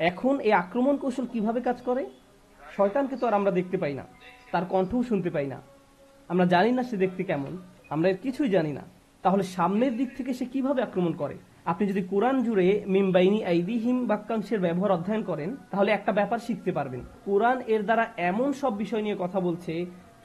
এখন এই আক্রমণ কৌশল কিভাবে কাজ করে? শয়তানকে তো আর আমরা দেখতে পাই না, তার কণ্ঠও শুনতে পাই না, আমরা জানি না সে দেখতে কেমন, আমরা এর কিছুই জানি না। তাহলে সামনের দিক থেকে সে কিভাবে আক্রমণ করে? আপনি যদি কোরআন জুড়ে মিমবাইনি আইদিহিম বাক্যাংশের ব্যবহার অধ্যয়ন করেন, তাহলে একটা ব্যাপার শিখতে পারবেন। কোরআন এর দ্বারা এমন সব বিষয় নিয়ে কথা বলছে,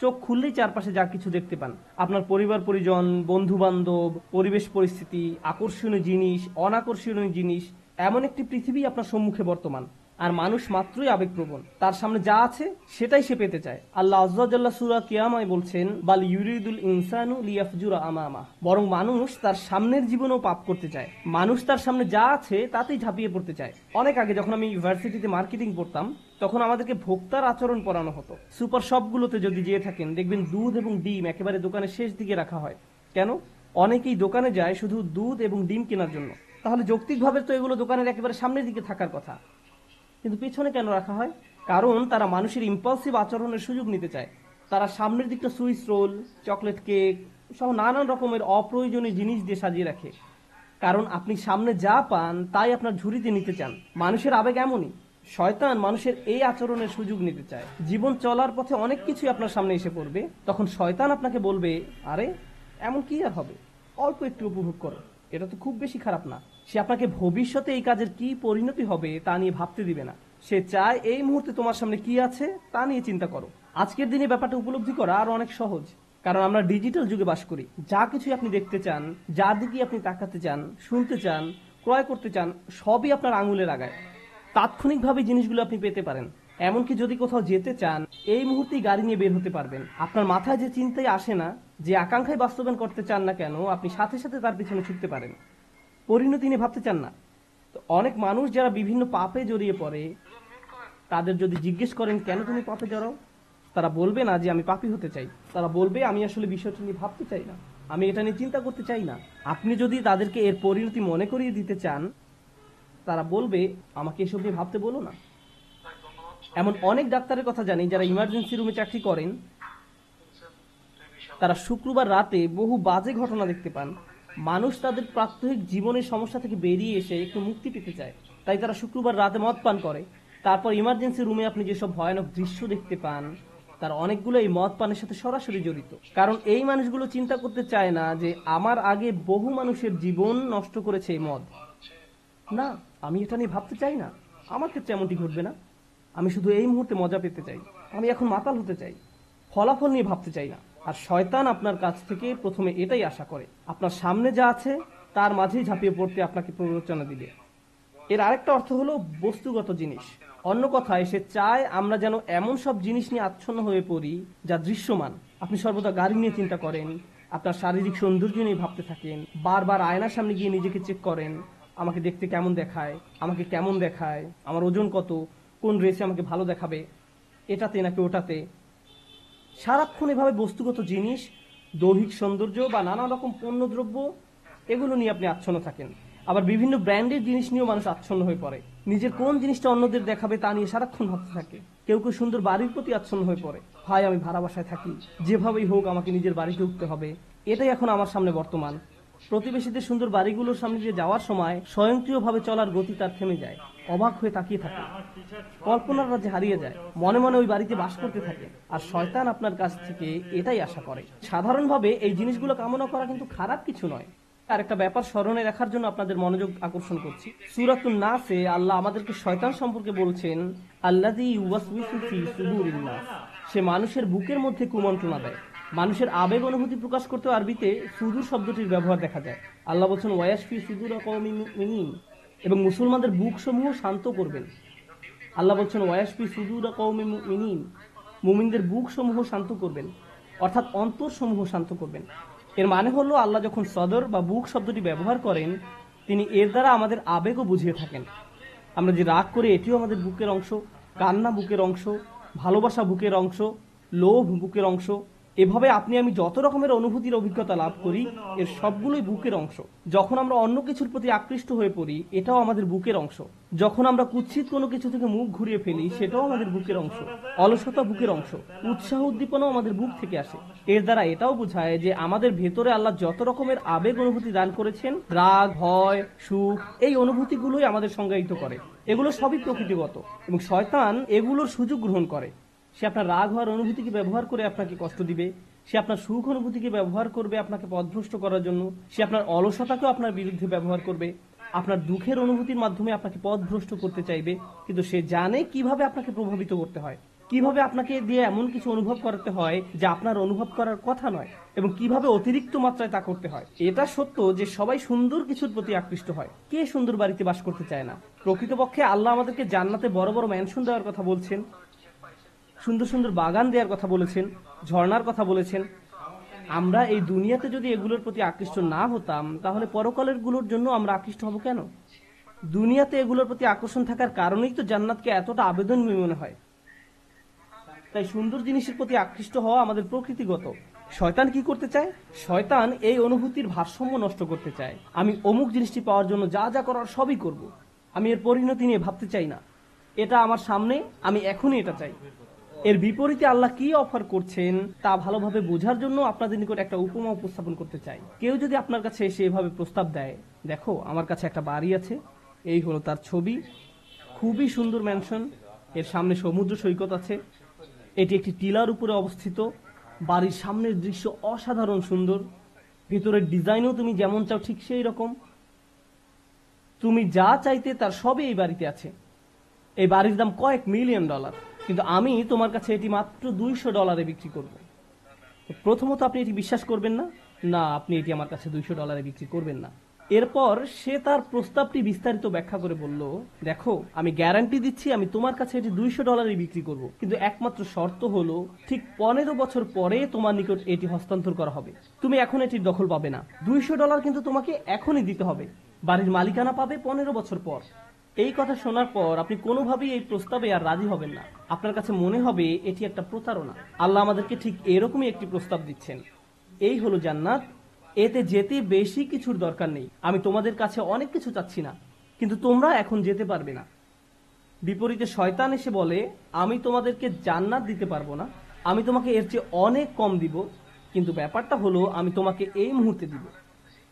চোখ খুললেই চারপাশে যা কিছু দেখতে পান, আপনার পরিবার পরিজন, বন্ধু বান্ধব, পরিবেশ পরিস্থিতি, আকর্ষণীয় জিনিস, অনাকর্ষণীয় জিনিস, এমন একটি পৃথিবী আপনার সম্মুখে বর্তমান। আর মানুষ মাত্রই আবেগপ্রবণ, তার সামনে যা আছে সেটাই সে পেতে চায়। আল্লাহ আজ্জা জাল্লা সূরা কিয়ামায় বলছেন, বাল ইউরিদুল ইনসানু লিয়াফজুরা আমামা, বরং মানুষ তার সামনের জীবনেও পাপ করতে চায়। মানুষ তার সামনে যা আছে তাতেই ঝাঁপিয়ে পড়তে চায়। অনেক আগে যখন আমি ইউনিভার্সিটিতে মার্কেটিং পড়তাম, তখন আমাদেরকে ভোক্তার আচরণ পড়ানো হতো। সুপার শপগুলোতে যদি যেয়ে থাকেন, দেখবেন দুধ এবং ডিম একেবারে দোকানের শেষ দিকে রাখা হয়। কেন? অনেকেই দোকানে যায় শুধু দুধ এবং ডিম কেনার জন্য। তাহলে যৌক্তিকভাবে তো এগুলো দোকানের একেবারে সামনের দিকে থাকার কথা, কিন্তু পিছনে কেন রাখা হয়? কারণ তারা মানুষের ইম্পালসিভ আচরণের সুযোগ নিতে চায়। তারা সামনের দিকটা সুইস রোল, চকলেট কেক সহ নানান রকমের অপ্রয়োজনীয় জিনিস দিয়ে সাজিয়ে রাখে। কারণ আপনি সামনে যা পান তাই আপনার ঝুড়িতে নিতে চান। মানুষের আবেগ এমনই। শয়তান মানুষের এই আচরণের সুযোগ নিতে চায়। জীবন চলার পথে অনেক কিছুই আপনার সামনে এসে পড়বে, তখন শয়তান আপনাকে বলবে, আরে এমন কি আর হবে, অল্প একটু উপভোগ করো, এটা তো খুব বেশি খারাপ না। সে আপনাকে ভবিষ্যতে এই কাজের কি পরিণতি হবে তা নিয়ে ভাবতে দিবে না। সে চায় এই মুহূর্তে তোমার সামনে কি আছে তা নিয়ে চিন্তা করো। আজকের দিনে ব্যাপারটা উপলব্ধি করা আর অনেক সহজ, কারণ আমরা ডিজিটাল যুগে বাস করি। যা কিছুই আপনি দেখতে চান, যার দিকে আপনি তাকাতে চান, শুনতে চান, ক্রয় করতে চান, সবই আপনার আঙুলের আগায়। তাৎক্ষণিকভাবে জিনিসগুলো আপনি পেতে পারেন। এমনকি যদি কোথাও যেতে চান, এই মুহূর্তেই গাড়ি নিয়ে বের হতে পারবেন। আপনার মাথায় যে চিন্তাই আসে না, যে আকাঙ্ক্ষায় বাস্তবায়ন করতে চান না কেন, আপনি সাথে সাথে তার পিছনে ছুটতে পারেন। পরিণতি নিয়ে ভাবতে চান না। তো অনেক মানুষ যারা বিভিন্ন পাপে জড়িয়ে পড়ে, তাদের যদি জিজ্ঞেস করেন কেন তুমি পাপে জড়াও, তারা বলবে না যে আমি পাপী হতে চাই, তারা বলবে আমি আসলে বিষয়টা নিয়ে ভাবতে চাই না, আমি এটা নিয়ে চিন্তা করতে চাই না। আপনি যদি তাদেরকে এর পরিণতি মনে করিয়ে দিতে চান, তারা বলবে আমাকে এসব নিয়ে ভাবতে বলো না। এমন অনেক ডাক্তারের কথা জানি যারা ইমার্জেন্সি রুমে চাকরি করেন, তারা শুক্রবার রাতে বহু বাজে ঘটনা দেখতে পান। মানুষ তাদের প্রাত্যহিক জীবনের সমস্যা থেকে বেরিয়ে এসে একটু মুক্তি পেতে চায়, তাই তারা শুক্রবার রাতে মদ পান করে। তারপর ইমার্জেন্সি রুমে আপনি যেসব ভয়ানক দৃশ্য দেখতে পান, তার অনেকগুলো এই মদ পানের সাথে সরাসরি জড়িত। কারণ এই মানুষগুলো চিন্তা করতে চায় না যে আমার আগে বহু মানুষের জীবন নষ্ট করেছে এই মদ। না, আমি এটা নিয়ে ভাবতে চাই না, আমার ক্ষেত্রে এমনটি ঘটবে না। আমি শুধু এই মুহূর্তে মজা পেতে চাই, আমি এখন মাতাল হতে চাই, ফলাফল নিয়ে ভাবতে চাই না। আর শয়তান আপনার কাছ থেকে প্রথমে এটাই আশা করে, আপনার সামনে যা আছে তার মাঝেই ঝাঁপিয়ে পড়তে আপনাকে প্ররোচনা দিবে। এর আরেকটা অর্থ হলো বস্তুগত জিনিস। অন্য কথায় সে চায় আমরা যেন এমন সব জিনিস নিয়ে আচ্ছন্ন হয়ে পড়ি যা দৃশ্যমান। আপনি সর্বদা গাড়ি নিয়ে চিন্তা করেন, আপনার শারীরিক সৌন্দর্য নিয়ে ভাবতে থাকেন, বারবার আয়নার সামনে গিয়ে নিজেকে চেক করেন, আমাকে দেখতে কেমন দেখায়, আমাকে কেমন দেখায়, আমার ওজন কত, কোন ড্রেসে আমাকে ভালো দেখাবে, এটাতে নাকি ওটাতে। সারাক্ষণ এভাবে বস্তুগত জিনিস, দৈহিক সৌন্দর্য বা নানা রকম পণ্যদ্রব্য, এগুলো নিয়ে আপনি আচ্ছন্ন থাকেন। আবার বিভিন্ন ব্র্যান্ডের জিনিস নিয়েও মানুষ আচ্ছন্ন হয়ে পড়ে, নিজের কোন জিনিসটা অন্যদের দেখাবে তা নিয়ে সারাক্ষণ ভাবতে থাকে। কেউ কেউ সুন্দর বাড়ির প্রতি আচ্ছন্ন হয়ে পড়ে, ভাই আমি ভাড়া বাসায় থাকি, যেভাবেই হোক আমাকে নিজের বাড়িতে উঠতে হবে, এটাই এখন আমার সামনে বর্তমান। প্রতিবেশীদের সুন্দর বাড়িগুলোর সামনে দিয়ে যাওয়ার সময় স্বয়ংক্রিয়ভাবে চলার গতি তার থেমে যায়, অবাক হয়ে তাকিয়ে থাকে, কল্পনার রাজ্যে হারিয়ে যায়, মনে মনে ওই বাড়িতে বাস করতে থাকে। আর শয়তান আপনার কাছ থেকে এটাই আশা করে। সাধারণভাবে এই জিনিসগুলো কামনা করা কিন্তু খারাপ কিছু নয়। আর একটা ব্যাপার স্মরণে রাখার জন্য আপনাদের মনোযোগ আকর্ষণ করছি। সূরাতুন নাসে আল্লাহ আমাদেরকে শয়তান সম্পর্কে বলছেন, আল্লাযী ইউওয়াসউইসু ফি সুদুরিন নাস, সে মানুষের বুকের মধ্যে কুমন্ত্রণা দেয়। মানুষের আবেগ অনুভূতি প্রকাশ করতে আরবিতে সুদূর শব্দটির ব্যবহার দেখা যায়। আল্লাহ বলছেন ওয়ায়াশফি সুদুরা কওমিন মুমিনিন, এবং মুসলমানদের বুক সমূহ শান্ত করবেন। আল্লাহ বলছেন ওয়ায়াশফি সুদুরা কওমিন মুমিনিন, মুমিনদের বুক সমূহ শান্ত করবেন, অর্থাৎ অন্তর সমূহ শান্ত করবেন। এর মানে হলো আল্লাহ যখন সদর বা বুক শব্দটি ব্যবহার করেন, তিনি এর দ্বারা আমাদের আবেগও বুঝিয়ে থাকেন। আমরা যে রাগ করি এটিও আমাদের বুকের অংশ, কান্না বুকের অংশ, ভালোবাসা বুকের অংশ, লোভ বুকের অংশ, এভাবে আপনি আমি যত রকমের অনুভূতির অভিজ্ঞতা লাভ করি এর সবগুলোই বুকের অংশ। যখন আমরা অন্য কিছুর প্রতি আকৃষ্ট হয়ে পড়ি এটাও আমাদের বুকের অংশ। যখন আমরা কুৎসিত কোনো কিছু থেকে মুখ ঘুরিয়ে ফেলি সেটাও আমাদের বুকের অংশ। অলসতা বুকের অংশ, উৎসাহ উদ্দীপনাও আমাদের বুক থেকে আসে। এর দ্বারা এটাও বোঝায় যে আমাদের ভেতরে আল্লাহ যত রকমের আবেগ অনুভূতি দান করেছেন, রাগ, ভয়, সুখ, এই অনুভূতিগুলোই আমাদের সংজ্ঞায়িত করে। এগুলো সবই প্রকৃতিগত এবং শয়তান এগুলোর সুযোগ গ্রহণ করে। সে আপনার রাগ হওয়ার অনুভূতিকে ব্যবহার করে আপনাকে কষ্ট দিবে, সে আপনার সুখ অনুভূতিকে ব্যবহার করবে আপনাকে পথভ্রষ্ট করার জন্য, সে আপনার অলসতাকেও আপনার বিরুদ্ধে ব্যবহার করবে, আপনার দুঃখের অনুভূতির মাধ্যমে আপনাকে পথভ্রষ্ট করতে চাইবে। কিন্তু সে জানে কিভাবে আপনাকে প্রভাবিত করতে হয়, কিভাবে আপনাকে দিয়ে এমন কিছু অনুভব করাতে হয় যা আপনার অনুভব করার কথা নয়, এবং কিভাবে অতিরিক্ত মাত্রায় তা করতে হয়। এটা সত্য যে সবাই সুন্দর কিছুর প্রতি আকৃষ্ট হয়। কে সুন্দর বাড়িতে বাস করতে চায় না? প্রকৃতপক্ষে আল্লাহ আমাদেরকে জান্নাতে বড় বড় ম্যানশন দেওয়ার কথা বলছেন, সুন্দর সুন্দর বাগান দেওয়ার কথা বলেছেন, ঝর্ণার কথা বলেছেন। আমরা এই দুনিয়াতে যদি এগুলোর প্রতি আকৃষ্ট না হতাম তাহলে পরকালের গুলোর জন্য আমরা আকৃষ্ট হব কেন? দুনিয়াতে এগুলোর প্রতি আকর্ষণ থাকার কারণেই তো জান্নাতকে এতটা আবেদনময় মনে হয়। তাই সুন্দর জিনিসের প্রতি আকৃষ্ট হওয়া আমাদের প্রকৃতিগত। শয়তান কি করতে চায়? শয়তান এই অনুভূতির ভারসাম্য নষ্ট করতে চায়। আমি অমুক জিনিসটি পাওয়ার জন্য যা যা করার সবই করব, আমি এর পরিণতি নিয়ে ভাবতে চাই না, এটা আমার সামনে, আমি এখনই এটা চাই। এর বিপরীতে আল্লাহ কি অফার করছেন তা ভালোভাবে বোঝার জন্য আপনাদের নিকট একটা উপমা উপস্থাপন করতে চাই। কেউ যদি আপনার কাছে এসে এভাবে প্রস্তাব দেয়, দেখো আমার কাছে একটা বাড়ি আছে, এই হলো তার ছবি, খুবই সুন্দর ম্যানশন, এর সামনে সমুদ্র সৈকত আছে, এটি একটি টিলার উপরে অবস্থিত, বাড়ির সামনের দৃশ্য অসাধারণ সুন্দর, ভেতরের ডিজাইনও তুমি যেমন চাও ঠিক সেই রকম, তুমি যা চাইতে তার সবই এই বাড়িতে আছে, এই বাড়ির দাম কয়েক মিলিয়ন ডলার, কিন্তু আমি তোমার কাছে এটি মাত্র $200 বিক্রি করব। প্রথমত আপনি এটি বিশ্বাস করবেন না, না আপনি এটি আমার কাছে $200 বিক্রি করবেন না। এরপর সে তার প্রস্তাবটি বিস্তারিত ব্যাখ্যা করে বলল, দেখো আমি গ্যারান্টি দিচ্ছি আমি তোমার কাছে এটি $200 বিক্রি করব, কিন্তু একমাত্র শর্ত হলো ঠিক 15 বছর পরে তোমার নিকট এটি হস্তান্তর করা হবে, তুমি এখন এটির দখল পাবে না। $200 কিন্তু তোমাকে এখনই দিতে হবে, বাড়ির মালিকানা পাবে 15 বছর পর। এই কথা শোনার পর আপনি কোনোভাবেই এই প্রস্তাবে আর রাজি হবেন না। আপনার কাছে মনে হবে এটি একটা প্রতারণা। আল্লাহ আমাদেরকে ঠিক এরকমই একটি প্রস্তাব দিচ্ছেন, এই হলো জান্নাত, এতে যেতে বেশি কিছুর দরকার নেই, আমি তোমাদের কাছে অনেক কিছু চাচ্ছি না, কিন্তু তোমরা এখন যেতে পারবে না। বিপরীতে শয়তান এসে বলে, আমি তোমাদেরকে জান্নাত দিতে পারবো না, আমি তোমাকে এর চেয়ে অনেক কম দিব, কিন্তু ব্যাপারটা হলো আমি তোমাকে এই মুহূর্তে দিব,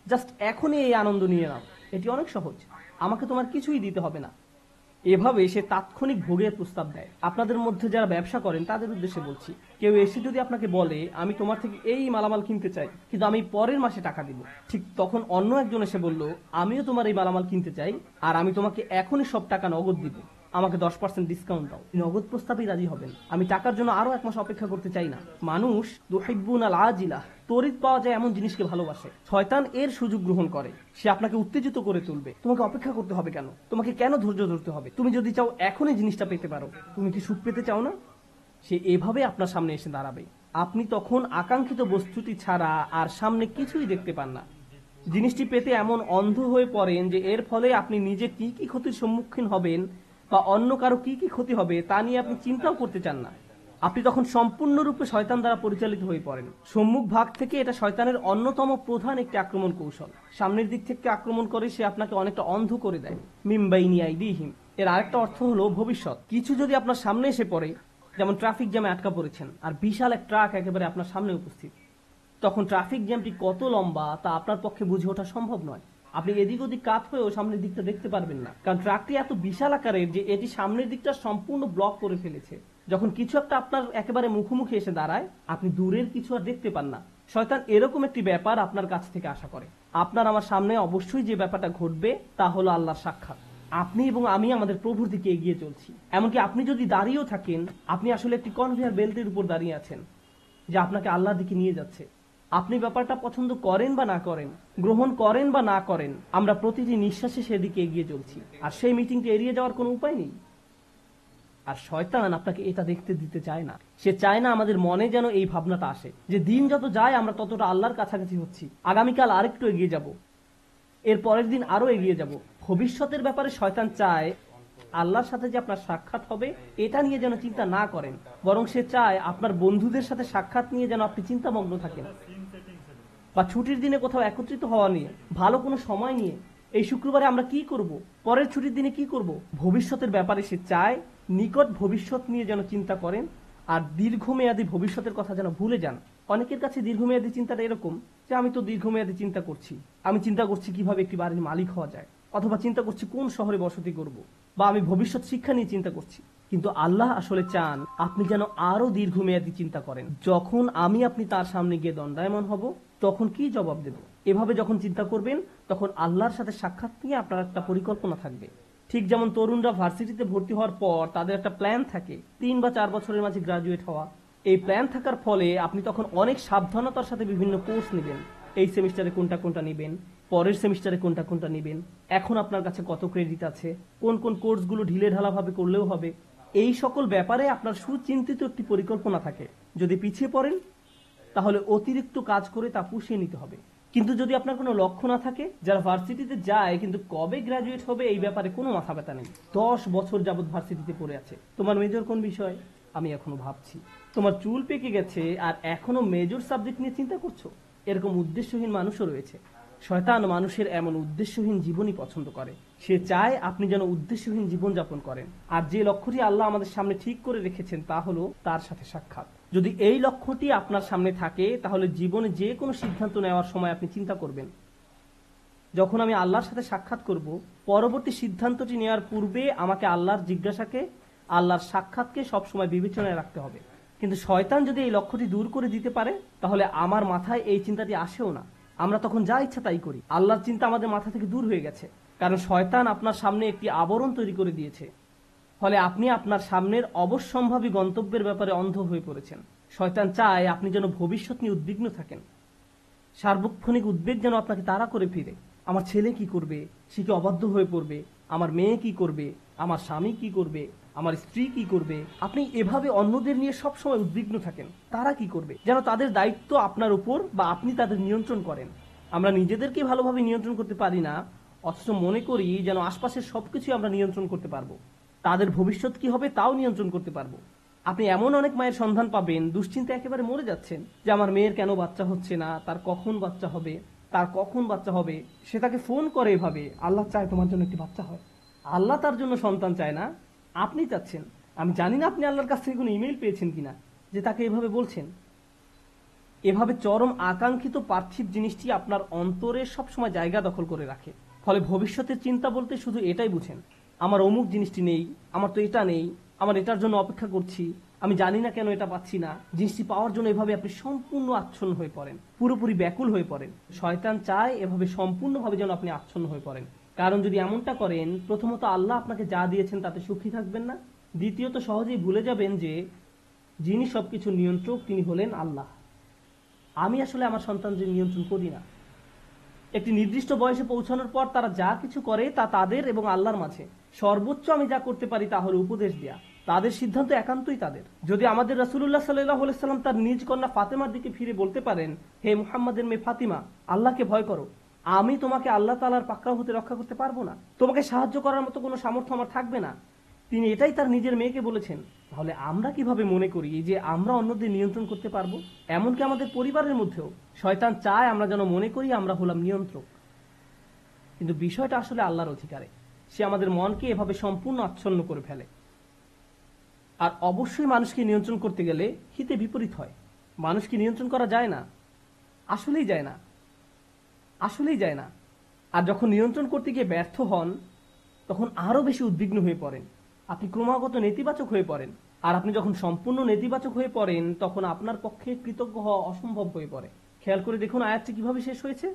জাস্ট এখনই এই আনন্দ নিয়ে নাও, এটি অনেক সহজ, আমাকে তোমার কিছুই দিতে হবে না। এভাবে সে তাৎক্ষণিক ভোগের প্রস্তাব দেয়। আপনাদের মধ্যে যারা ব্যবসা করেন তাদের উদ্দেশ্যে বলছি, কেউ এসে যদি আপনাকে বলে আমি তোমার থেকে এই মালামাল কিনতে চাই কিন্তু আমি পরের মাসে টাকা দিব, ঠিক তখন অন্য একজন এসে বলল আমিও তোমার এই মালামাল কিনতে চাই আর আমি তোমাকে এখনই সব টাকা নগদ দিব, আমাকে 10% ডিসকাউন্ট দাও। নগদ প্রস্তাবেই রাজি হবেন, আমি টাকার জন্য আরো 1 মাস অপেক্ষা করতে চাই না। মানুষ তুহিব্বুনাল আজিলা, তড়িৎ পাওয়া যায় এমন জিনিসকে ভালোবাসে। শয়তান এর সুযোগ গ্রহণ করে, সে আপনাকে উত্তেজিত করে তুলবে। তোমাকে অপেক্ষা করতে হবে কেন? তোমাকে কেন ধৈর্য ধরতে হবে? তুমি যদি চাও এখনই জিনিসটা পেতে পারো, তুমি কি সুখ পেতে চাও না? সে এভাবে আপনার সামনে এসে দাঁড়াবে, আপনি তখন আকাঙ্ক্ষিত বস্তুটি ছাড়া আর সামনে কিছুই দেখতে পান না। জিনিসটি পেতে এমন অন্ধ হয়ে পড়েন যে এর ফলে আপনি নিজে কি কি ক্ষতির সম্মুখীন হবেন বা অন্য কারো কি কি ক্ষতি হবে তা নিয়ে আপনি চিন্তাও করতে চান না। আপনি তখন সম্পূর্ণরূপে শয়তান দ্বারা পরিচালিত হয়ে পড়েন। সম্মুখ ভাগ থেকে এটা শয়তানের অন্যতম প্রধান একটি আক্রমণ কৌশল। সামনের দিক থেকে আক্রমণ করে সে আপনাকে অনেকটা অন্ধ করে দেয়। মিমবাইনি আইদিহিম, এর আরেকটা অর্থ হলো ভবিষ্যৎ। কিছু যদি আপনার সামনে এসে পড়ে, যেমন ট্রাফিক জ্যামে আটকা পড়েছেন আর বিশাল এক ট্রাক একেবারে আপনার সামনে উপস্থিত, তখন ট্রাফিক জ্যামটি কত লম্বা তা আপনার পক্ষে বুঝে ওঠা সম্ভব নয়। আপনি এদিক ওদিক কাত হয়েও সামনের দিকটা দেখতে পারবেন না, কারণ ট্রাকটি এত বিশাল আকারের যে এটি সামনের দিকটা সম্পূর্ণ ব্লক করে ফেলেছে। যখন কিছু একটা আপনার একেবারে মুখোমুখি এসে দাঁড়ায়, আপনি দূরের কিছু আর দেখতে পান না। শয়তান এরকম একটি ব্যাপার আপনার কাছ থেকে আশা করে। আপনার আমার সামনে অবশ্যই যে ব্যাপারটা ঘটবে তা হলো আল্লাহর সাক্ষাৎ। আপনি এবং আমি আমাদের প্রভুর দিকে এগিয়ে চলছি। এমনকি আপনি যদি দাঁড়িয়েও থাকেন, আপনি আসলে একটি কনভেয়ার বেল্টের উপর দাঁড়িয়ে আছেন যে আপনাকে আল্লাহর দিকে নিয়ে যাচ্ছে। আপনি ব্যাপারটা পছন্দ করেন বা না করেন, গ্রহণ করেন বা না করেন, আমরা প্রতিটি নিঃশ্বাসে সেদিকে এগিয়ে চলছি, আর সেই মিটিংটি এড়িয়ে যাওয়ার কোনো উপায় নেই। আর শয়তান আপনাকে এটা দেখতে দিতে চায় না। সে চায় না আমাদের মনে যেন এই ভাবনাটা আসে যে দিন যত যায় আমরা ততটা আল্লাহর কাছাকাছি হচ্ছি, আগামীকাল আরেকটু এগিয়ে যাব, এর পরের দিন আরো এগিয়ে যাব। ভবিষ্যতের ব্যাপারে শয়তান চায় আল্লাহর সাথে যে আপনার সাক্ষাৎ হবে এটা নিয়ে যেন চিন্তা না করেন, বরং সে চায় আপনার বন্ধুদের সাথে সাক্ষাৎ নিয়ে যেন আপনি চিন্তামগ্ন থাকেন, বা ছুটির দিনে কোথাও একত্রিত হওয়া নিয়ে, ভালো কোনো সময় নিয়ে, এই শুক্রবারে আমরা কি করব, পরের ছুটির দিনে কি করব, ভবিষ্যতের ব্যাপারে সে চায় নিকট ভবিষ্যৎ নিয়ে যেন চিন্তা করেন, আর দীর্ঘমেয়াদী ভবিষ্যতের কথা যেন ভুলে যান। অনেকের কাছে দীর্ঘমেয়াদী চিন্তাটা এরকম যে আমি তো দীর্ঘমেয়াদী চিন্তা করছি, আমি চিন্তা করছি কিভাবে একটি বাড়ির মালিক হওয়া যায়, অথবা চিন্তা করছি কোন শহরে বসতি করব, বা আমি ভবিষ্যৎ শিক্ষা নিয়ে চিন্তা করছি। কিন্তু আল্লাহ আসলে চান আপনি যেন আরো দীর্ঘমেয়াদী চিন্তা করেন। যখন আপনি তার সামনে গিয়ে দণ্ডায়মান হব, তখন কি জবাব দেব, এভাবে যখন চিন্তা করবেন, তখন আল্লাহর সাথে সাক্ষাৎ নিয়ে আপনার একটা পরিকল্পনা থাকবে। ঠিক যেমন তরুণরা ভার্সিটিতে ভর্তি হওয়ার পর তাদের একটা প্ল্যান থাকে 3 বা 4 বছরের মাঝে গ্রাজুয়েট হওয়া। এই প্ল্যান থাকার ফলে আপনি তখন অনেক সাবধানতার সাথে বিভিন্ন কোর্স নেবেন। এই সেমিস্টারে কোনটা কোনটা নেবেন, পরের সেমিস্টারে কোনটা কোনটা নেবেন, এখন আপনার কাছে কত ক্রেডিট আছে, কোন কোন কোর্সগুলো ঢিলে ঢালা ভাবে করলেও হবে, এই সকল ব্যাপারে আপনার সুচিন্তিত একটি পরিকল্পনা থাকে। যদি পিছিয়ে পড়েন তাহলে অতিরিক্ত কাজ করে তা পুষিয়ে নিতে হবে। কিন্তু যদি আপনার কোনো লক্ষ্য না থাকে, যারা ভার্সিটিতে যায় কিন্তু কবে গ্রাজুয়েট হবে এই ব্যাপারে কোনো মাথা ব্যথা নেই, 10 বছর যাবৎ ভার্সিটিতে পড়ে আছে, তোমার মেজর কোন বিষয়, আমি এখনো ভাবছি, তোমার চুল পেকে গেছে আর এখনো মেজর সাবজেক্ট নিয়ে চিন্তা করছো, এরকম উদ্দেশ্যহীন মানুষও রয়েছে। শয়তান মানুষের এমন উদ্দেশ্যহীন জীবনই পছন্দ করে। সে চায় আপনি যেন উদ্দেশ্যহীন জীবন যাপন করেন। আর যে লক্ষ্যটি আল্লাহ আমাদের সামনে ঠিক করে রেখেছেন তা হলো তার সাথে সাক্ষাৎ। যদি এই লক্ষ্যটি আপনার সামনে থাকে তাহলে জীবনে যে কোনো সিদ্ধান্ত নেওয়ার সময় আপনি চিন্তা করবেন, যখন আমি আল্লাহর সাথে সাক্ষাৎ করব, পরবর্তী সিদ্ধান্তটি নেওয়ার পূর্বে আমাকে আল্লাহর জিজ্ঞাসাকে, আল্লাহর সাক্ষাৎকে সবসময় বিবেচনায় রাখতে হবে। কিন্তু শয়তান যদি এই লক্ষ্যটি দূর করে দিতে পারে তাহলে আমার মাথায় এই চিন্তাটি আসেও না, আমরা তখন যা ইচ্ছা তাই করি। আল্লাহর চিন্তা আমাদের মাথা থেকে দূর হয়ে গেছে, কারণ শয়তান আপনার সামনে একটি আবরণ তৈরি করে দিয়েছে। ফলে আপনি আপনার সামনের অবশ্যম্ভাবী গন্তব্যের ব্যাপারে অন্ধ হয়ে পড়েছেন। শয়তান চায় আপনি যেন ভবিষ্যৎ নিয়ে উদ্বিগ্ন থাকেন, সার্বক্ষণিক উদ্বেগ যেন আপনাকে তাড়া করে ফিরে। আমার ছেলে কি করবে, সে কি অবাধ্য হয়ে পড়বে, আমার মেয়ে কি করবে, আমার স্বামী কি করবে, আমার স্ত্রী কি করবে। আপনি এভাবে অন্যদের নিয়ে সবসময় উদ্বিগ্ন থাকেন, তারা কি করবে, যেন তাদের দায়িত্ব আপনার উপর বা আপনি তাদের নিয়ন্ত্রণ করেন। আমরা নিজেদেরকে ভালোভাবে নিয়ন্ত্রণ করতে পারি না, অথচ মনে করি যেন আশপাশের সবকিছু আমরা নিয়ন্ত্রণ করতে পারবো, তাদের ভবিষ্যৎ কি হবে তাও নিয়ন্ত্রণ করতে পারবো। আপনি এমন অনেক মায়ের সন্ধান পাবেন দুশ্চিন্তা একেবারে মরে যাচ্ছেন যে আমার মেয়ের কেন বাচ্চা হচ্ছে না, তার কখন বাচ্চা হবে, তার কখন বাচ্চা হবে। সে তাকে ফোন করে এভাবে, আল্লাহ চায় তোমার জন্য একটি বাচ্চা হয়। আল্লাহ তার জন্য সন্তান চায় না, আপনি চাচ্ছেন। আমি জানি না আপনি আল্লাহর কাছ থেকে কোনো ইমেল পেয়েছেন কিনা যে তাকে এভাবে বলছেন। এভাবে চরম আকাঙ্ক্ষিত পার্থিব জিনিসটি আপনার অন্তরে সবসময় জায়গা দখল করে রাখে। ফলে ভবিষ্যতের চিন্তা বলতে শুধু এটাই বুঝেন, আমার অমুক জিনিসটি নেই, আমার তো এটা নেই, আমার এটার জন্য অপেক্ষা করছি, আমি জানি না কেন এটা পাচ্ছি না। জিনিসটি পাওয়ার জন্য এভাবে আপনি সম্পূর্ণ আচ্ছন্ন হয়ে পড়েন, পুরোপুরি ব্যাকুল হয়ে পড়েন। শয়তান চায় এভাবে সম্পূর্ণভাবে যেন আপনি আচ্ছন্ন হয়ে পড়েন। কারণ যদি এমনটা করেন, প্রথমত আল্লাহ আপনাকে যা দিয়েছেন তাতে সুখী থাকবেন না, দ্বিতীয়ত সহজেই ভুলে যাবেন যে যিনি সবকিছু নিয়ন্ত্রক তিনি হলেন আল্লাহ। আমি আসলে আমার সন্তানদের নিয়ন্ত্রণ করি না। একটি নির্দিষ্ট বয়সে পৌঁছানোর পর তারা যা কিছু করে তা তাদের এবং আল্লাহর মাঝে। সর্বোচ্চ আমি যা করতে পারি তা হলো উপদেশ দেয়া, তাদের সিদ্ধান্ত একান্তই তাদের। যদি আমাদের রাসূলুল্লাহ সাল্লাল্লাহু আলাইহি সাল্লাম তার নিজ কন্যা ফাতেমার দিকে ফিরে বলতে পারেন, হে মুহাম্মাদের মেয়ে ফাতিমা, আল্লাহকে ভয় করো, আমি তোমাকে আল্লাহ তাআলার পাকড়াও হতে রক্ষা করতে পারবো না, তোমাকে সাহায্য করার মতো কোনো সামর্থ্য আমার থাকবে না, তিনি এটাই তার নিজের মেয়েকে বলেছেন, তাহলে আমরা কিভাবে মনে করি যে আমরা অন্যদের নিয়ন্ত্রণ করতে পারবো? এমনকি আমাদের পরিবারের মধ্যেও শয়তান চায় আমরা যেন মনে করি আমরা হলাম নিয়ন্ত্রক, কিন্তু বিষয়টা আসলে আল্লাহর অধিকারে। সে আমাদের মনকে এভাবে সম্পূর্ণ আচ্ছন্ন করে ফেলে। আর অবশ্যই মানুষকে নিয়ন্ত্রণ করতে গেলে হিতে বিপরীত হয়। মানুষকে নিয়ন্ত্রণ করা যায় না, আসলেই যায় না, আসলেই যায় না। আর যখন নিয়ন্ত্রণ করতে গিয়ে ব্যর্থ হন তখন আরো বেশি উদ্বিগ্ন হয়ে পড়েন, আপনি ক্রমাগত নেতিবাচক হয়ে পড়েন। আর আপনি যখন সম্পূর্ণ নেতিবাচক হয়ে পড়েন তখন আপনার পক্ষে কৃতজ্ঞ হওয়া অসম্ভব হয়ে পড়ে। খেয়াল করে দেখুন আয়াতটি কিভাবে শেষ হয়েছে।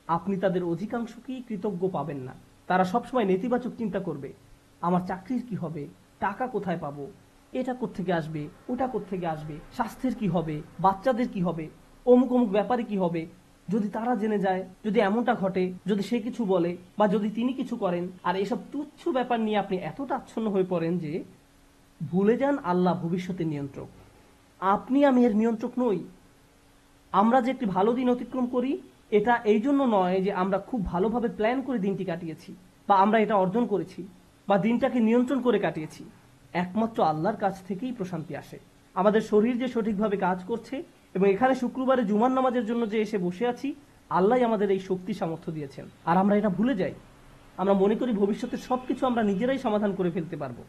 আপনি তাদের অধিকাংশকেই কৃতজ্ঞ পাবেন না। তারা সবসময় নেতিবাচক চিন্তা করবে, আমার চাকরির কি হবে, টাকা কোথায় পাবো, এটা কোত্থেকে আসবে, ওটা কোত্থেকে আসবে, স্বাস্থ্যের কি হবে, বাচ্চাদের কি হবে, অমুক অমুক ব্যাপারে কি হবে, যদি তারা জেনে যায়, যদি এমনটা ঘটে, যদি সে কিছু বলে বা যদি তিনি কিছু করেন। আর এসব তুচ্ছ ব্যাপার নিয়ে আপনি এতটা আচ্ছন্ন হয়ে পড়েন যে ভুলে যান আল্লাহ ভবিষ্যতের নিয়ন্ত্রক। আমি এর নিয়ন্ত্রক নই। আমরা যে একটি ভালো দিন অতিক্রম করি এটা এই জন্য নয় যে আমরা খুব ভালোভাবে প্ল্যান করে দিনটি কাটিয়েছি বা আমরা এটা অর্জন করেছি। বা দিনটাকে নিয়ন্ত্রণ করে কাটিয়েছি, একমাত্র আল্লাহর কাছ থেকেই প্রশান্তি আসে। আমাদের শরীর যে সঠিকভাবে কাজ করছে এবং এখানে শুক্রবারে জুমার নামাজের জন্য যে এসে বসে আছি, আল্লাহ আমাদের এই শক্তি সামর্থ্য দিয়েছেন। আর আমরা এটা ভুলে যাই। আমরা মনে করি ভবিষ্যতের সবকিছু আমরা নিজেরাই সমাধান করে ফেলতে পারবো।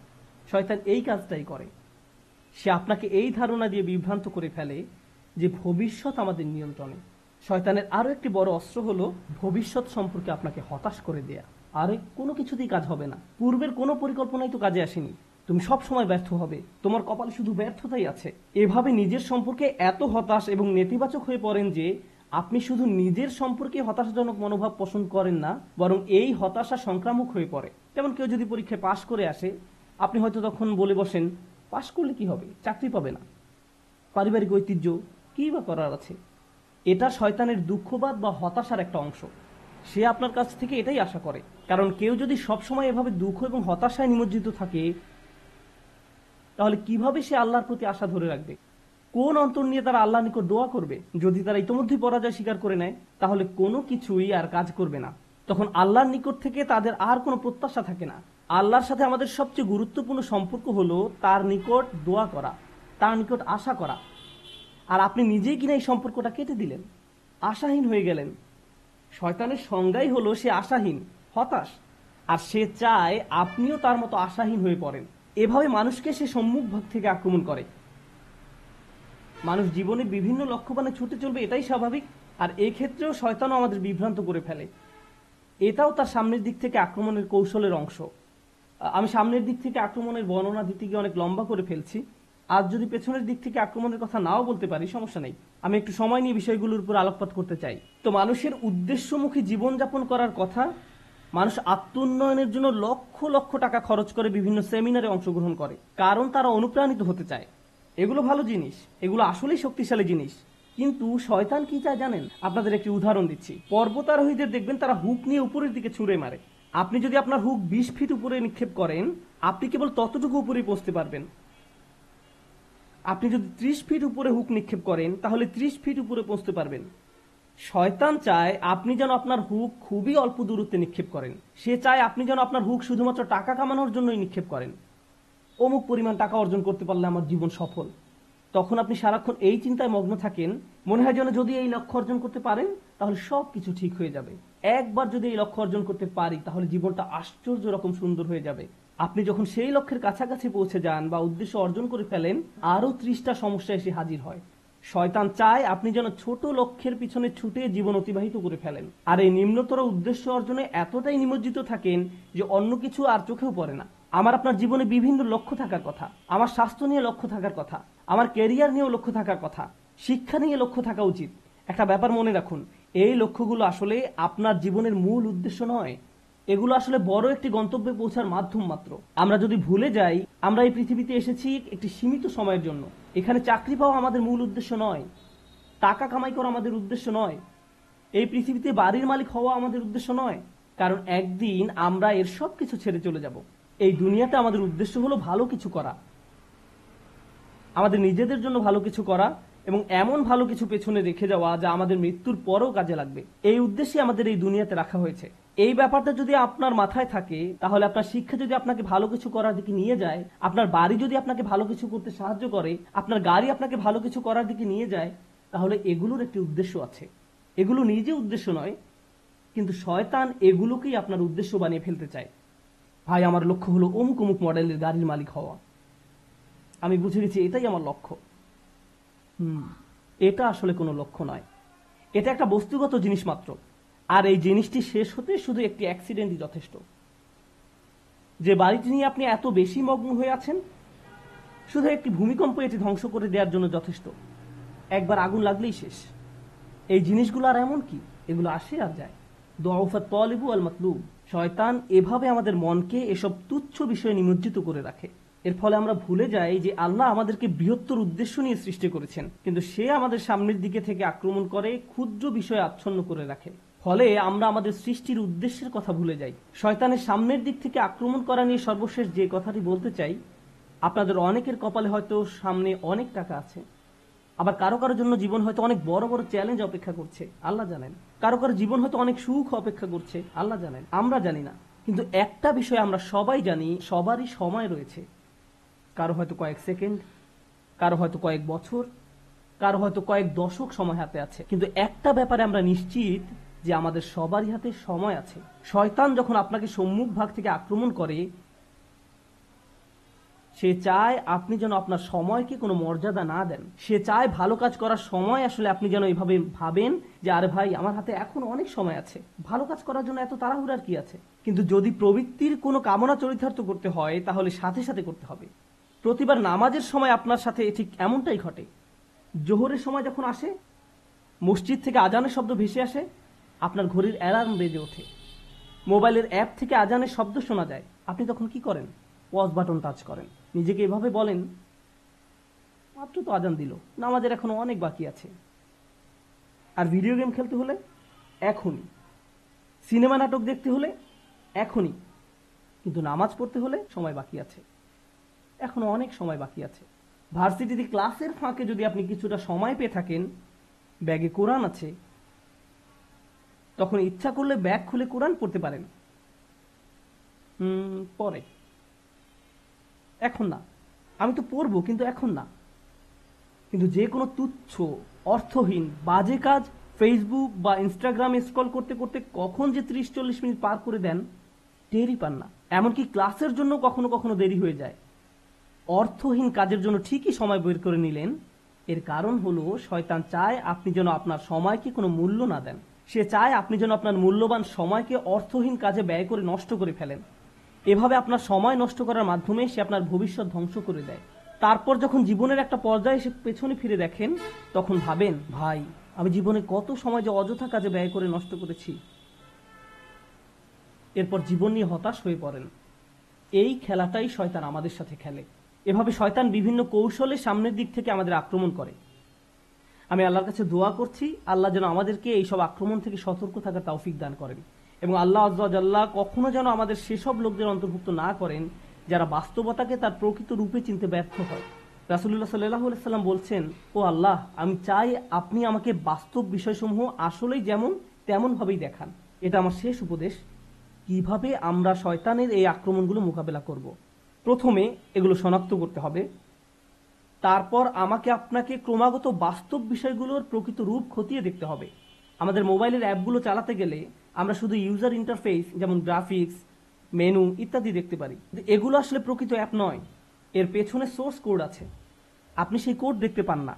শয়তান এই কাজটাই করে। সে আপনাকে এই ধারণা দিয়ে বিভ্রান্ত করে ফেলে যে ভবিষ্যৎ আমাদের নিয়ন্ত্রণে। শয়তানের আরো একটি বড় অস্ত্র হলো ভবিষ্যৎ সম্পর্কে আপনাকে হতাশ করে দেয়া। আরে কোনো কিছুতেই কাজ হবে না, পূর্বের কোনো পরিকল্পনাই তো কাজে আসেনি, তুমি সব সময় ব্যর্থ হবে, তোমার কপালে শুধু ব্যর্থতাই আছে। এভাবে নিজের সম্পর্কে এত হতাশ এবং নেতিবাচক হয়ে পড়েন যে আপনি শুধু নিজের সম্পর্কে হতাশাজনক মনোভাব পোষণ করেন না, বরং এই হতাশা সংক্রামক হয়ে পড়ে। যেমন কেউ যদি পরীক্ষায় পাশ করে আসে, আপনি হয়তো তখন বলে বসেন, পাশ করলে কি হবে, চাকরি পাবে না, পারিবারিক ঐতিহ্য, কি বা করার আছে। এটা শয়তানের দুঃখবাদ বা হতাশার একটা অংশ। সে আপনার কাছ থেকে এটাই আশা করে। কারণ কেউ যদি সবসময় এভাবে দুঃখ এবং হতাশায় নিমজ্জিত থাকে, তাহলে কিভাবে সে আল্লাহর প্রতি আশা ধরে রাখবে? কোন অন্তর নিয়ে তারা আল্লাহর নিকট দোয়া করবে? যদি তারা ইতোমধ্যেই পরাজয় স্বীকার করে নেয়, তাহলে কোনো কিছুই আর কাজ করবে না। তখন আল্লাহর নিকট থেকে তাদের আর কোনো প্রত্যাশা থাকে না। আল্লাহর সাথে আমাদের সবচেয়ে গুরুত্বপূর্ণ সম্পর্ক হলো তার নিকট দোয়া করা, তার নিকট আশা করা। আর আপনি নিজেই কিনা এই সম্পর্কটা কেটে দিলেন, আশাহীন হয়ে গেলেন। শয়তানের সংজ্ঞাই হলো সে আশাহীন, হতাশ। আর সে চায় আপনিও তার মতো আশাহীন হয়ে পড়েন। এভাবে মানুষকে সে সম্মুখ ভাগ থেকে আক্রমণ করে। মানুষ জীবনে বিভিন্ন লক্ষ্যবানে ছুটে চলবে, এটাই স্বাভাবিক। আর এই ক্ষেত্রেও শয়তানও আমাদের বিভ্রান্ত করে ফেলে। এটাও তার সামনের দিক থেকে আক্রমণের কৌশলের অংশ। আমি সামনের দিক থেকে আক্রমণের বর্ণনা দিতে গিয়ে অনেক লম্বা করে ফেলছি। আজ যদি পেছনের দিক থেকে আক্রমণের কথা নাও বলতে পারি, সমস্যা নেই। আমি একটু সময় নিয়ে বিষয়গুলোর উপর আলোকপাত করতে চাই। তো মানুষের উদ্দেশ্যমুখী জীবনযাপন করার কথা। মানুষ আত্মোন্নয়নের জন্য লক্ষ লক্ষ টাকা খরচ করে বিভিন্ন সেমিনারে অংশগ্রহণ করে, কারণ তারা অনুপ্রাণিত হতে চায়। এগুলো ভালো জিনিস, এগুলো আসলেই শক্তিশালী জিনিস। কিন্তু শয়তান কি চায় জানেন? আপনাদের একটি উদাহরণ দিচ্ছি। পর্বতারোহীদের দেখবেন তারা হুক নিয়ে উপরের দিকে ছুঁড়ে মারে। আপনি যদি আপনার হুক 20 ফিট উপরে নিক্ষেপ করেন, আপনি কেবল ততটুকু উপরেই পৌঁছতে পারবেন। আপনি যদি 30 ফিট উপরে হুক নিক্ষেপ করেন, তাহলে 30 ফিট উপরে পৌঁছতে পারবেন। শয়তান চায় আপনি যেন আপনার হুক খুবই অল্প দূরত্বে নিক্ষেপ করেন। সে চায় আপনি যেন আপনার হুক শুধুমাত্র টাকা কামানোর জন্যই নিক্ষেপ করেন। অমুক পরিমাণ টাকা অর্জন করতে পারলে আমার জীবন সফল। তখন আপনি সারাক্ষণ এই চিন্তায় মগ্ন থাকেন, মনে হয় যেন যদি এই লক্ষ্য অর্জন করতে পারেন তাহলে সবকিছু ঠিক হয়ে যাবে। একবার যদি এই লক্ষ্য অর্জন করতে পারি তাহলে জীবনটা আশ্চর্য রকম সুন্দর হয়ে যাবে। আপনি যখন সেই লক্ষ্যের কাছাকাছি পৌঁছে যান বা উদ্দেশ্য অর্জন করে ফেলেন, আরো 30টা সমস্যা এসে হাজির হয়। শয়তান চায় আপনি যেন ছোট লক্ষ্যের পিছনে ছুটে জীবন অতিবাহিত করে ফেলেন, আর এই নিম্নতর উদ্দেশ্য অর্জনে এতটাই নিমজ্জিত থাকেন যে অন্য কিছু আর চোখেও পড়ে না। আমার আপনার জীবনে বিভিন্ন লক্ষ্য থাকার কথা, আমার স্বাস্থ্য নিয়ে লক্ষ্য থাকার কথা, আমার ক্যারিয়ার নিয়েও লক্ষ্য থাকার কথা, শিক্ষা নিয়ে লক্ষ্য থাকা উচিত। একটা ব্যাপার মনে রাখুন, এই লক্ষ্যগুলো আসলে আপনার জীবনের মূল উদ্দেশ্য নয়। এগুলো আসলে বড় একটি গন্তব্যে পৌঁছার মাধ্যম মাত্র। আমরা যদি ভুলে যাই আমরা এই পৃথিবীতে এসেছি একটি সীমিত সময়ের জন্য, এখানে চাকরি পাওয়া আমাদের মূল উদ্দেশ্য নয়, টাকা কামাই করা আমাদের উদ্দেশ্য নয়, এই পৃথিবীতে বাড়ির মালিক হওয়া আমাদের উদ্দেশ্য নয়। কারণ একদিন আমরা এর সব কিছু ছেড়ে চলে যাব। এই দুনিয়াতে আমাদের উদ্দেশ্য হলো ভালো কিছু করা, আমাদের নিজেদের জন্য ভালো কিছু করা এবং এমন ভালো কিছু পেছনে রেখে যাওয়া যা আমাদের মৃত্যুর পরেও কাজে লাগবে। এই উদ্দেশ্যে আমাদের এই দুনিয়াতে রাখা হয়েছে। এই ব্যাপারটা যদি আপনার মাথায় থাকে, তাহলে আপনার শিক্ষা যদি আপনাকে ভালো কিছু করার দিকে নিয়ে যায়, আপনার বাড়ি যদি আপনাকে ভালো কিছু করতে সাহায্য করে, আপনার গাড়ি আপনাকে ভালো কিছু করার দিকে নিয়ে যায়, তাহলে এগুলোর একটি উদ্দেশ্য আছে। এগুলো নিজে উদ্দেশ্য নয়, কিন্তু শয়তান এগুলোকেই আপনার উদ্দেশ্য বানিয়ে ফেলতে চায়। ভাই, আমার লক্ষ্য হলো অমুক অমুক মডেলের গাড়ির মালিক হওয়া। আমি বুঝে গেছি এটাই আমার লক্ষ্য। এটা আসলে কোনো লক্ষ্য নয়, এটা একটা বস্তুগত জিনিস মাত্র। আর এই জিনিসটি শেষ হতে শুধু একটি অ্যাক্সিডেন্টই যথেষ্ট। যে বাড়িটি নিয়ে আপনি এত বেশি মগ্ন হয়ে আছেন, শুধু একটি ভূমিকম্প এটি ধ্বংস করে দেওয়ার জন্য যথেষ্ট। একবার আগুন লাগলেই শেষ। এই জিনিসগুলো আর এমন কি, এগুলো আসে আর যায়। দুআফাত তালিবু আল মাতলুব। শয়তান এভাবে আমাদের মনকে এসব তুচ্ছ বিষয়ে নিমজ্জিত করে রাখে। এর ফলে আমরা ভুলে যাই যে আল্লাহ আমাদেরকে বৃহত্তর উদ্দেশ্য নিয়ে সৃষ্টি করেছেন, কিন্তু সে আমাদের সামনের দিকে থেকে আক্রমণ করে ক্ষুদ্র বিষয়ে আচ্ছন্ন করে রাখে। ফলে আমরা আমাদের সৃষ্টির উদ্দেশ্যের কথা ভুলে যাই। শয়তানের সামনের দিক থেকে আক্রমণ করা নিয়ে সর্বশেষ যে কথাটি বলতে চাই, আপনাদের অনেকের কপালে হয়তো সামনে অনেক টাকা আছে, আবার কারো কারোর জন্য জীবন হয়তো অনেক বড় বড় চ্যালেঞ্জ অপেক্ষা করছে, আল্লাহ জানেন। কারো কারো জীবন হয়তো অনেক সুখ অপেক্ষা করছে, আল্লাহ জানেন, আমরা জানি না। কিন্তু একটা বিষয় আমরা সবাই জানি, সবারই সময় রয়েছে। কারো হয়তো কয়েক সেকেন্ড, কারো হয়তো কয়েক বছর, কারো হয়তো কয়েক দশক সময় হাতে আছে। কিন্তু একটা ব্যাপারে আমরা নিশ্চিত যে আমাদের সবারই হাতে সময় আছে। শয়তান যখন আপনাকে সম্মুখ ভাগ থেকে আক্রমণ করে, সে চায় আপনি যেন আপনার সময়কে কোনো মর্যাদা না দেন। সে চায় ভালো কাজ করার সময় আসলে আপনি যেন এইভাবে ভাবেন যে আরে ভাই, আমার হাতে এখন অনেক সময় আছে, ভালো কাজ করার জন্য এত তাড়াহুড়ার কি আছে। কিন্তু যদি প্রবৃত্তির কোনো কামনা চরিতার্থ করতে হয় তাহলে সাথে সাথে করতে হবে। প্রতিবার নামাজের সময় আপনার সাথে ঠিক এমনটাই ঘটে। জোহরের সময় যখন আসে, মসজিদ থেকে আজানের শব্দ ভেসে আসে, আপনার ঘড়ির অ্যালার্ম বেজে ওঠে, মোবাইলের অ্যাপ থেকে আজানের শব্দ শোনা যায়, আপনি তখন কি করেন? পজ বাটন টাচ করেন। নিজেকে এভাবে বলেন, মাত্র তো আজান দিল, নামাজের এখনো অনেক বাকি আছে। আর ভিডিও গেম খেলতে হলে এখনই, সিনেমা নাটক দেখতে হলে এখনই, কিন্তু নামাজ পড়তে হলে সময় বাকি আছে, এখনো অনেক সময় বাকি আছে। ভার্সিটিতে ক্লাসের ফাঁকে যদি আপনি কিছুটা সময় পেয়ে থাকেন, ব্যাগে কোরআন আছে, তখন ইচ্ছা করলে ব্যাগ খুলে কোরআন পড়তে পারেন। পরে, এখন না, আমি তো পড়বো কিন্তু এখন না। কিন্তু যে কোনো তুচ্ছ, অর্থহীন, বাজে কাজ ফেসবুক বা ইনস্টাগ্রামে স্ক্রল করতে করতে কখন যে 30-40 মিনিট পার করে দেন টেরই পান না। এমনকি ক্লাসের জন্য কখনো কখনো দেরি হয়ে যায়। অর্থহীন কাজের জন্য ঠিকই সময় বের করে নিলেন, এর কারণ হলো শয়তান চায় আপনি যেন আপনার সময়কে কোনো মূল্য না দেন। সে চায় আপনি যেন আপনার মূল্যবান সময়কে অর্থহীন কাজে ব্যয় করে নষ্ট করে ফেলেন। এভাবে আপনার সময় নষ্ট করার মাধ্যমে সে আপনার ভবিষ্যৎ ধ্বংস করে দেয়। তারপর যখন জীবনের একটা পর্যায়ে এসে পেছনে ফিরে দেখেন, তখন ভাবেন, ভাই, আমি জীবনে কত সময় যে অযথা কাজে ব্যয় করে নষ্ট করেছি। এরপর জীবন নিয়ে হতাশ হয়ে পড়েন। এই খেলাটাই শয়তান আমাদের সাথে খেলে। এভাবে শয়তান বিভিন্ন কৌশলে সামনের দিক থেকে আমাদের আক্রমণ করে। আমি আল্লাহর কাছে দোয়া করছি, আল্লাহ যেন আমাদেরকে এইসব আক্রমণ থেকে সতর্ক থাকার তৌফিক দান করেন, এবং আল্লাহ আজ্জা ওয়া জাল্লা কখনো যেন আমাদের সেসব লোকদের অন্তর্ভুক্ত না করেন যারা বাস্তবতাকে তার প্রকৃত রূপে চিনতে ব্যর্থ হয়। রাসূলুল্লাহ সাল্লাল্লাহু আলাইহি সাল্লাম বলছেন, ও আল্লাহ, আমি চাই আপনি আমাকে বাস্তব বিষয়সমূহ আসলেই যেমন তেমন ভাবেই দেখান। এটা আমার শেষ উপদেশ। কিভাবে আমরা শয়তানের এই আক্রমণগুলো মোকাবেলা করব? প্রথমে এগুলো শনাক্ত করতে হবে। তারপর আমাকে আপনাকে ক্রমাগত বাস্তব বিষয়গুলোর প্রকৃত রূপ খতিয়ে দেখতে হবে। আমাদের মোবাইলের অ্যাপগুলো চালাতে গেলে আমরা শুধু ইউজার ইন্টারফেস, যেমন গ্রাফিক্স, মেনু ইত্যাদি দেখতে পারি, কিন্তু এগুলো আসলে প্রকৃত অ্যাপ নয়। এর পেছনে সোর্স কোড আছে, আপনি সেই কোড দেখতে পান না,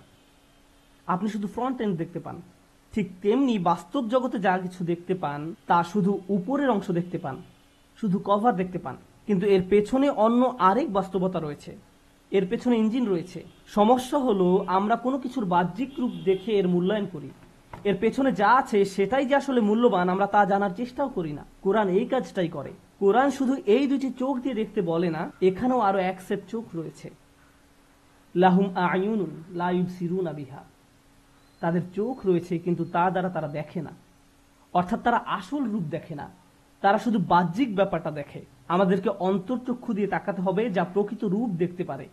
আপনি শুধু ফ্রন্ট এন্ড দেখতে পান। ঠিক তেমনি বাস্তব জগতে যা কিছু দেখতে পান তা শুধু উপরের অংশ দেখতে পান, শুধু কভার দেখতে পান, কিন্তু এর পেছনে অন্য আরেক বাস্তবতা রয়েছে, এর পেছনে ইঞ্জিন রয়েছে। সমস্যা হলো আমরা কোনো কিছুর বাহ্যিক রূপ দেখে এর মূল্যায়ন করি। এর পেছনে যা আছে সেটাই যে আসলে মূল্যবান আমরা তা জানার চেষ্টাও করি না। কোরআন এই কাজটাই করে। কোরআন শুধু এই দুটি চোখ দিয়ে দেখতে বলে না, এখানেও আরো এক সেট চোখ রয়েছে। লাহুম আয়ুনুন লা ইউবসিরুনা বিহা, তাদের চোখ রয়েছে কিন্তু তা দ্বারা তারা দেখে না, অর্থাৎ তারা আসল রূপ দেখে না, তারা শুধু বাহ্যিক ব্যাপারটা দেখে। আমাদেরকে অন্তর্চক্ষু দিয়ে তাকাতে হবে যা প্রকৃত রূপ দেখতে পারে।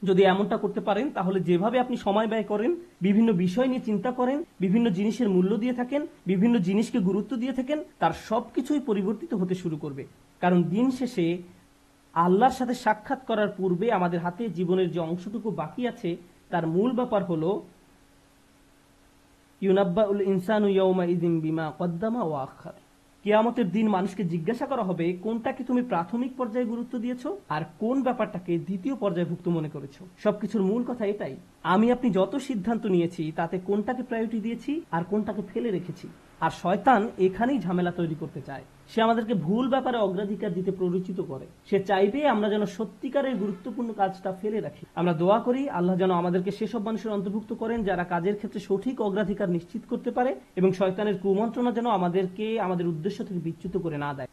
যদি এমনটা করতে পারেন তাহলে যেভাবে আপনি সময় ব্যয় করেন, বিভিন্ন বিষয় নিয়ে চিন্তা করেন, বিভিন্ন জিনিসের মূল্য দিয়ে থাকেন, বিভিন্ন জিনিসকে গুরুত্ব দিয়ে থাকেন, তার সবকিছুই পরিবর্তিত হতে শুরু করবে। কারণ দিন শেষে আল্লাহর সাথে সাক্ষাৎ করার পূর্বে আমাদের হাতে জীবনের যে অংশটুকু বাকি আছে তার মূল ব্যাপার হলো ইউনাব্বাউল ইনসানু ইয়াউমা ইযিন বিমা কদ্দামা ওয়া আখার। কিয়ামতের দিন মানুষকে জিজ্ঞাসা করা হবে কোনটাকে তুমি প্রাথমিক পর্যায়ে গুরুত্ব দিয়েছো আর কোন ব্যাপারটাকে দ্বিতীয় পর্যায়ভুক্ত মনে করেছো। সবকিছুর মূল কথা এটাই, আমি আপনি যত সিদ্ধান্ত নিয়েছি তাতে কোনটাকে প্রায়োরিটি দিয়েছি আর কোনটাকে ফেলে রেখেছি। আর শয়তান এখানেই ঝামেলা তৈরি করতে চায়। সে আমাদেরকে ভুল ব্যাপারে অগ্রাধিকার দিতে প্ররোচিত করে। সে চাইবে আমরা যেন সত্যিকারের গুরুত্বপূর্ণ কাজটা ফেলে রাখি। আমরা দোয়া করি আল্লাহ যেন আমাদেরকে সেসব মানুষের অন্তর্ভুক্ত করেন যারা কাজের ক্ষেত্রে সঠিক অগ্রাধিকার নিশ্চিত করতে পারে, এবং শয়তানের কুমন্ত্রণা যেন আমাদেরকে আমাদের উদ্দেশ্য থেকে বিচ্যুত করে না দেয়।